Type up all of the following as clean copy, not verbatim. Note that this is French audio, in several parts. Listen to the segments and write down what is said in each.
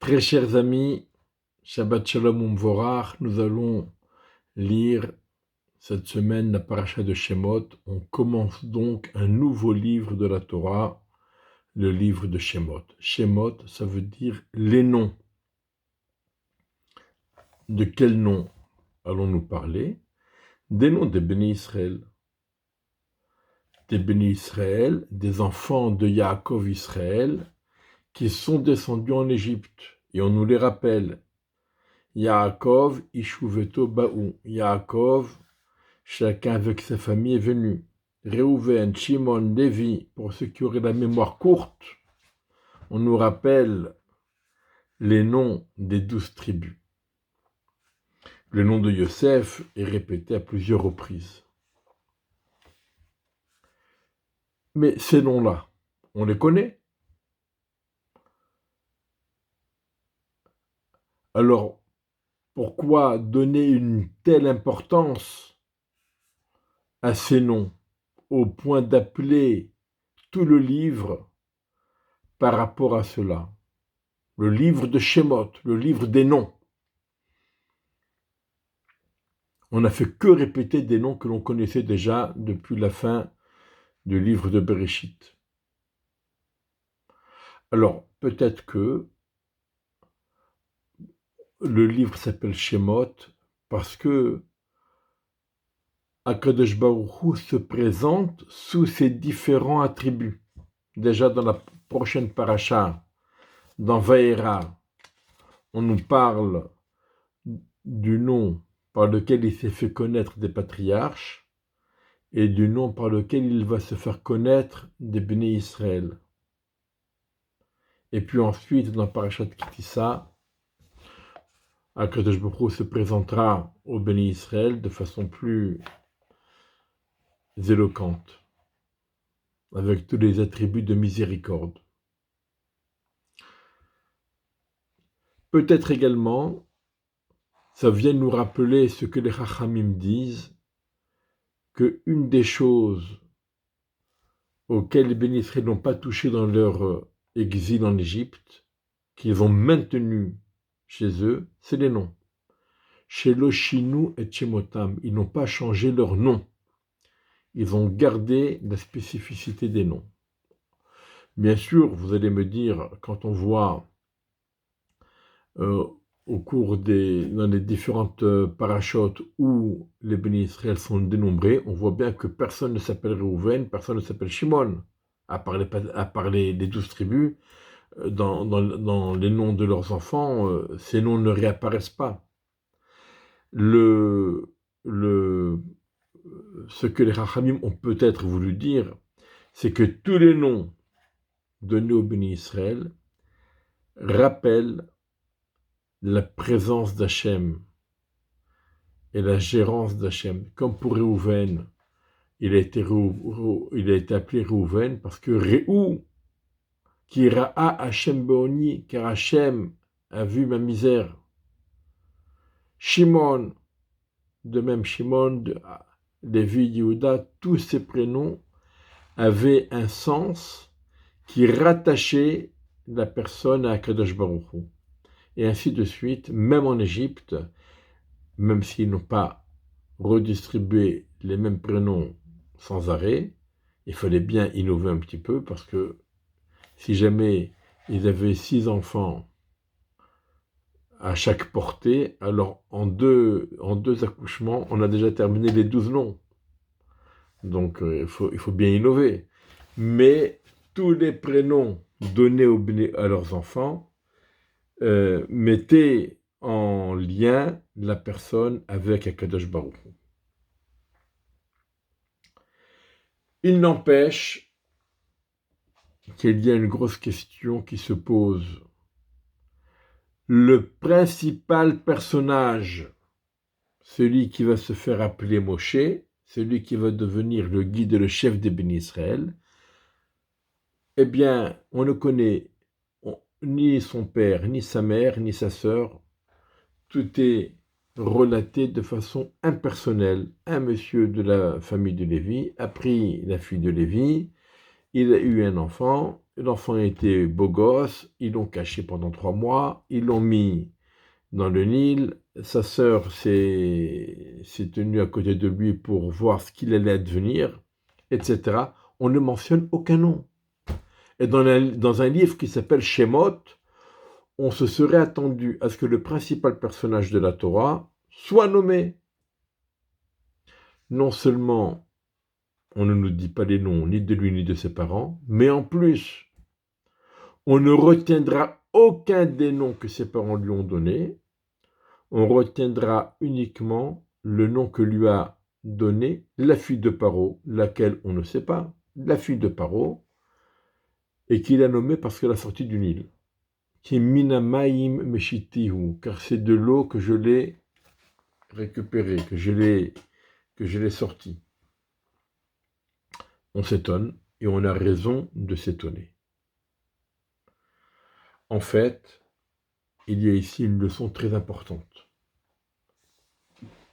Très chers amis, Shabbat Shalom Umvorach, nous allons lire cette semaine la paracha de Shemot. On commence donc un nouveau livre de la Torah, le livre de Shemot. Shemot, ça veut dire les noms. De quels noms allons-nous parler? Des noms des Béni Israël. Des Béni Israël, des enfants de Yaakov Israël, qui sont descendus en Égypte. Et on nous les rappelle. Yaakov, Ishuveto Baou. Yaakov, chacun avec sa famille est venu. Réhouven, Shimon, Lévi, pour ceux qui auraient la mémoire courte, on nous rappelle les noms des 12 tribus. Le nom de Yosef est répété à plusieurs reprises. Mais ces noms-là, on les connaît. Alors, pourquoi donner une telle importance à ces noms, au point d'appeler tout le livre par rapport à cela? Le livre de Shemot, le livre des noms. On n'a fait que répéter des noms que l'on connaissait déjà depuis la fin du livre de Bereshit. Alors, peut-être que le livre s'appelle Shemot parce que Akadosh Baruch Hu se présente sous ses différents attributs. Déjà dans la prochaine paracha, dans Vaera, on nous parle du nom par lequel il s'est fait connaître des patriarches et du nom par lequel il va se faire connaître des Béné Israël. Et puis ensuite, dans Parashat Kitissa, Akadosh Baruch Hu se présentera au Béné Israël de façon plus éloquente, avec tous les attributs de miséricorde. Peut-être également, ça vient nous rappeler ce que les Chachamim disent, qu'une des choses auxquelles les Béné Israël n'ont pas touché dans leur exil en Égypte, qu'ils ont maintenu chez eux, c'est les noms. Chez Loshinu et Shemotam, ils n'ont pas changé leur nom. Ils ont gardé la spécificité des noms. Bien sûr, vous allez me dire, quand on voit au cours dans les différentes parachutes où les Béni Israël sont dénombrés, on voit bien que personne ne s'appelle Réhouven, personne ne s'appelle Shimon, à part les 12 tribus. Dans les noms de leurs enfants, ces noms ne réapparaissent pas. Ce que les Rachamim ont peut-être voulu dire, c'est que tous les noms donnés au Béni Israël rappellent la présence d'Hachem et la gérance d'Hachem. Comme pour Réhouven, il a été appelé Réhouven parce que Réhou, qui ra'a Hachem Beoni, car Hachem a vu ma misère. Shimon, de même Shimon, Lévi, Yehuda, tous ces prénoms avaient un sens qui rattachait la personne à Akadosh Baruch Hu. Et ainsi de suite, même en Égypte, même s'ils n'ont pas redistribué les mêmes prénoms sans arrêt, il fallait bien innover un petit peu parce que si jamais ils avaient 6 enfants à chaque portée, alors en deux accouchements, on a déjà terminé les 12 noms. Donc il faut bien innover. Mais tous les prénoms donnés à leurs enfants mettaient en lien la personne avec Akadosh Baruch Hu. Il n'empêche qu'il y a une grosse question qui se pose. Le principal personnage, celui qui va se faire appeler Moshe, celui qui va devenir le guide et le chef des Béni Israël, eh bien, on ne connaît ni son père, ni sa mère, ni sa sœur. Tout est relaté de façon impersonnelle. Un monsieur de la famille de Lévi a pris la fille de Lévi, il a eu un enfant, l'enfant était beau gosse, ils l'ont caché pendant 3 mois, ils l'ont mis dans le Nil. Sa sœur s'est tenue à côté de lui pour voir ce qu'il allait advenir, etc. On ne mentionne aucun nom. Et dans un livre qui s'appelle Shemot, on se serait attendu à ce que le principal personnage de la Torah soit nommé. Non seulement on ne nous dit pas les noms ni de lui ni de ses parents, mais en plus, on ne retiendra aucun des noms que ses parents lui ont donnés. On retiendra uniquement le nom que lui a donné la fille de Paro, laquelle on ne sait pas, la fille de Paro, et qu'il a nommée parce qu'elle a sorti du Nil. Qui minamaim meshitihu, car c'est de l'eau que je l'ai récupérée, que je l'ai sortie. On s'étonne, et on a raison de s'étonner. En fait, il y a ici une leçon très importante.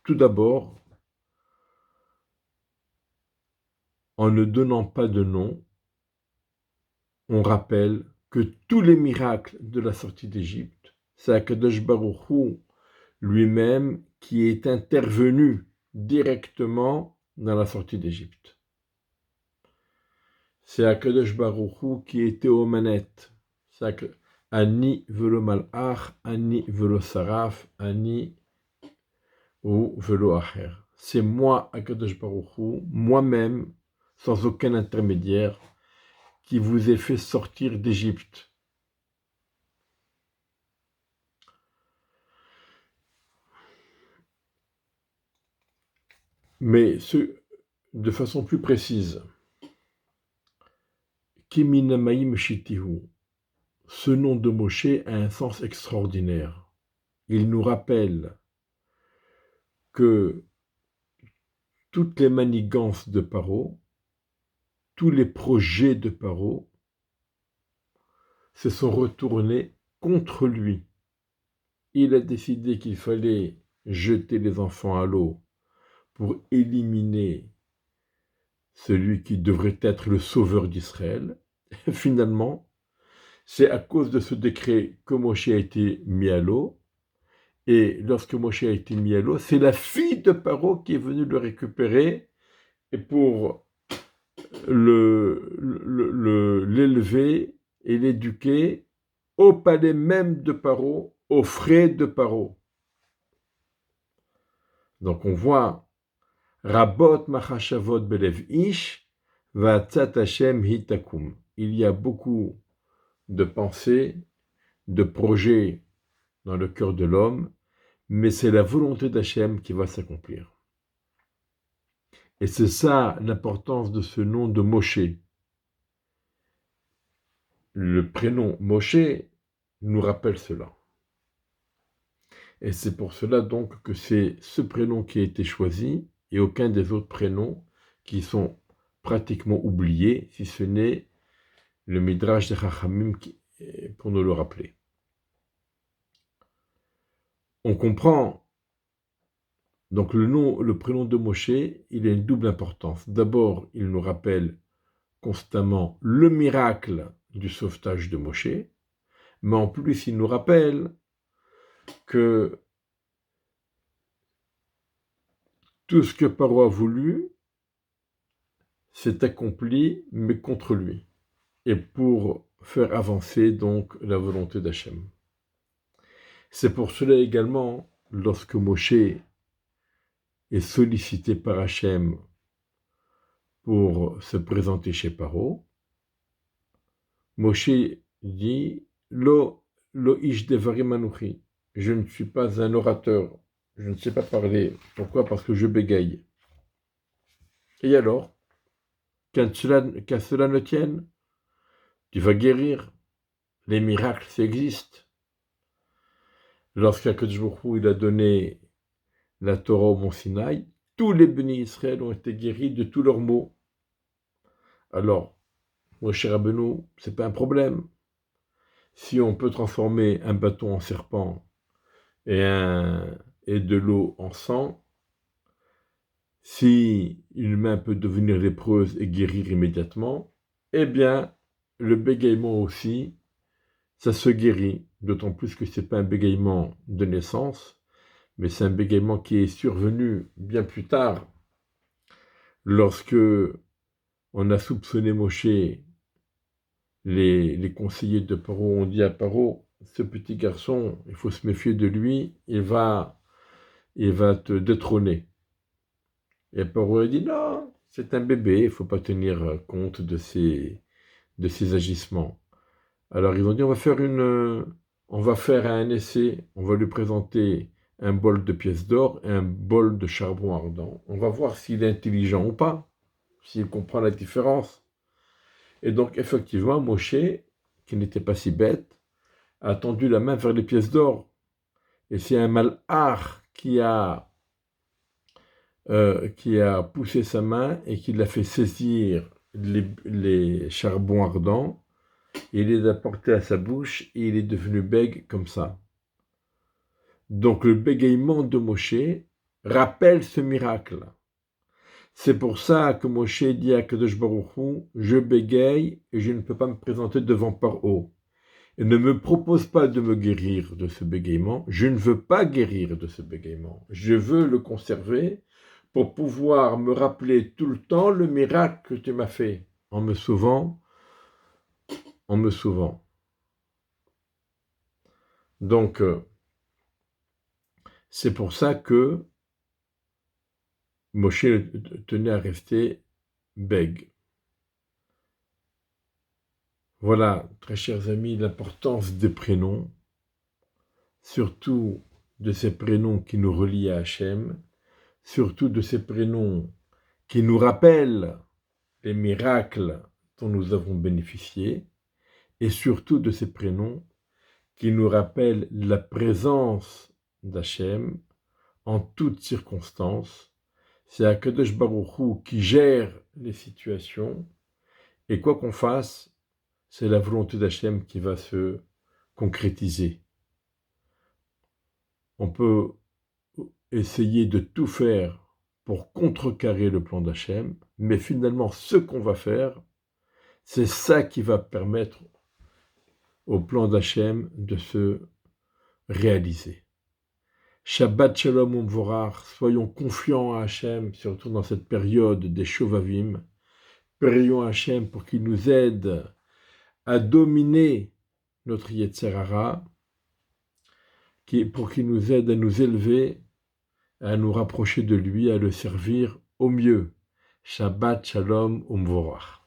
Tout d'abord, en ne donnant pas de nom, on rappelle que tous les miracles de la sortie d'Égypte, c'est Akadosh Baruch Hu lui-même qui est intervenu directement dans la sortie d'Égypte. C'est Akadosh Baruch Hu qui était aux manettes. C'est Ani velo malach, Ani velo saraf, Ani ou velo acher. C'est moi, Akadosh Baruch Hu, moi-même, sans aucun intermédiaire, qui vous ai fait sortir d'Égypte. Mais de façon plus précise, Kiminamaim Shitihu, ce nom de Moshe a un sens extraordinaire. Il nous rappelle que toutes les manigances de Paro, tous les projets de Paro se sont retournés contre lui. Il a décidé qu'il fallait jeter les enfants à l'eau pour éliminer celui qui devrait être le sauveur d'Israël. Finalement, c'est à cause de ce décret que Moshe a été mis à l'eau. Et lorsque Moshe a été mis à l'eau, c'est la fille de Paro qui est venue le récupérer et pour l'élever et l'éduquer au palais même de Paro, aux frais de Paro. Donc on voit Rabot machashavot belev ish va'atzat Hashem hitakum. Il y a beaucoup de pensées, de projets dans le cœur de l'homme, mais c'est la volonté d'Hachem qui va s'accomplir. Et c'est ça l'importance de ce nom de Moshe. Le prénom Moshe nous rappelle cela. Et c'est pour cela donc que c'est ce prénom qui a été choisi et aucun des autres prénoms qui sont pratiquement oubliés, si ce n'est le Midrash de Chachamim pour nous le rappeler. On comprend donc le prénom de Moshe, il a une double importance. D'abord, il nous rappelle constamment le miracle du sauvetage de Moshe, mais en plus, il nous rappelle que tout ce que Paro a voulu s'est accompli, mais contre lui, et pour faire avancer donc la volonté d'Hachem. C'est pour cela également, lorsque Moshe est sollicité par Hachem pour se présenter chez Paro, Moshe dit Lo ish devarim anuchi. Je ne suis pas un orateur, je ne sais pas parler. Pourquoi? Parce que je bégaye. Et alors, qu'à cela ne tienne, tu vas guérir. Les miracles, ça existe. Lorsqu'Akadosh Baruch Hu, il a donné la Torah au Mont Sinaï, tous les bénis Israël ont été guéris de tous leurs maux. Alors, Moshe Rabbeinu, c'est pas un problème. Si on peut transformer un bâton en serpent et de l'eau en sang, si une main peut devenir lépreuse et guérir immédiatement, eh bien, le bégaiement aussi, ça se guérit, d'autant plus que ce n'est pas un bégaiement de naissance, mais c'est un bégaiement qui est survenu bien plus tard, lorsque on a soupçonné Moshe, les conseillers de Paro ont dit à Paro, ce petit garçon, il faut se méfier de lui, il va te détrôner. Et Paro a dit non, c'est un bébé, il ne faut pas tenir compte de ses agissements. Alors ils ont dit on va faire un essai, on va lui présenter un bol de pièces d'or et un bol de charbon ardent. On va voir s'il est intelligent ou pas, s'il comprend la différence. Et donc effectivement, Moshe, qui n'était pas si bête, a tendu la main vers les pièces d'or. Et c'est un malhar qui a poussé sa main et qui l'a fait saisir les charbons ardents. Il les a portés à sa bouche et il est devenu bègue comme ça. Donc le bégaiement de Moshe rappelle ce miracle. C'est pour ça que Moshe dit à Kadosh Baruch Hu, je bégaye et je ne peux pas me présenter devant Paro. Et ne me propose pas de me guérir de ce bégaiement. Je ne veux pas guérir de ce bégaiement. Je veux le conserver pour pouvoir me rappeler tout le temps le miracle que tu m'as fait en me sauvant. Donc, c'est pour ça que Moshe tenait à rester bègue. Voilà, très chers amis, l'importance des prénoms, surtout de ces prénoms qui nous relient à Hachem, surtout de ces prénoms qui nous rappellent les miracles dont nous avons bénéficié, et surtout de ces prénoms qui nous rappellent la présence d'Hachem en toutes circonstances. C'est Akadosh Baruch Hu qui gère les situations, et quoi qu'on fasse, c'est la volonté d'Hachem qui va se concrétiser. On peut essayer de tout faire pour contrecarrer le plan d'Hachem, mais finalement, ce qu'on va faire, c'est ça qui va permettre au plan d'Hachem de se réaliser. Shabbat Shalom Umvorach, soyons confiants à Hachem, surtout dans cette période des Shovavim. Prions Hachem pour qu'il nous aide à dominer notre Yetzer Hara, pour qu'il nous aide à nous élever, à nous rapprocher de lui, à le servir au mieux. Shabbat Shalom Umvorach.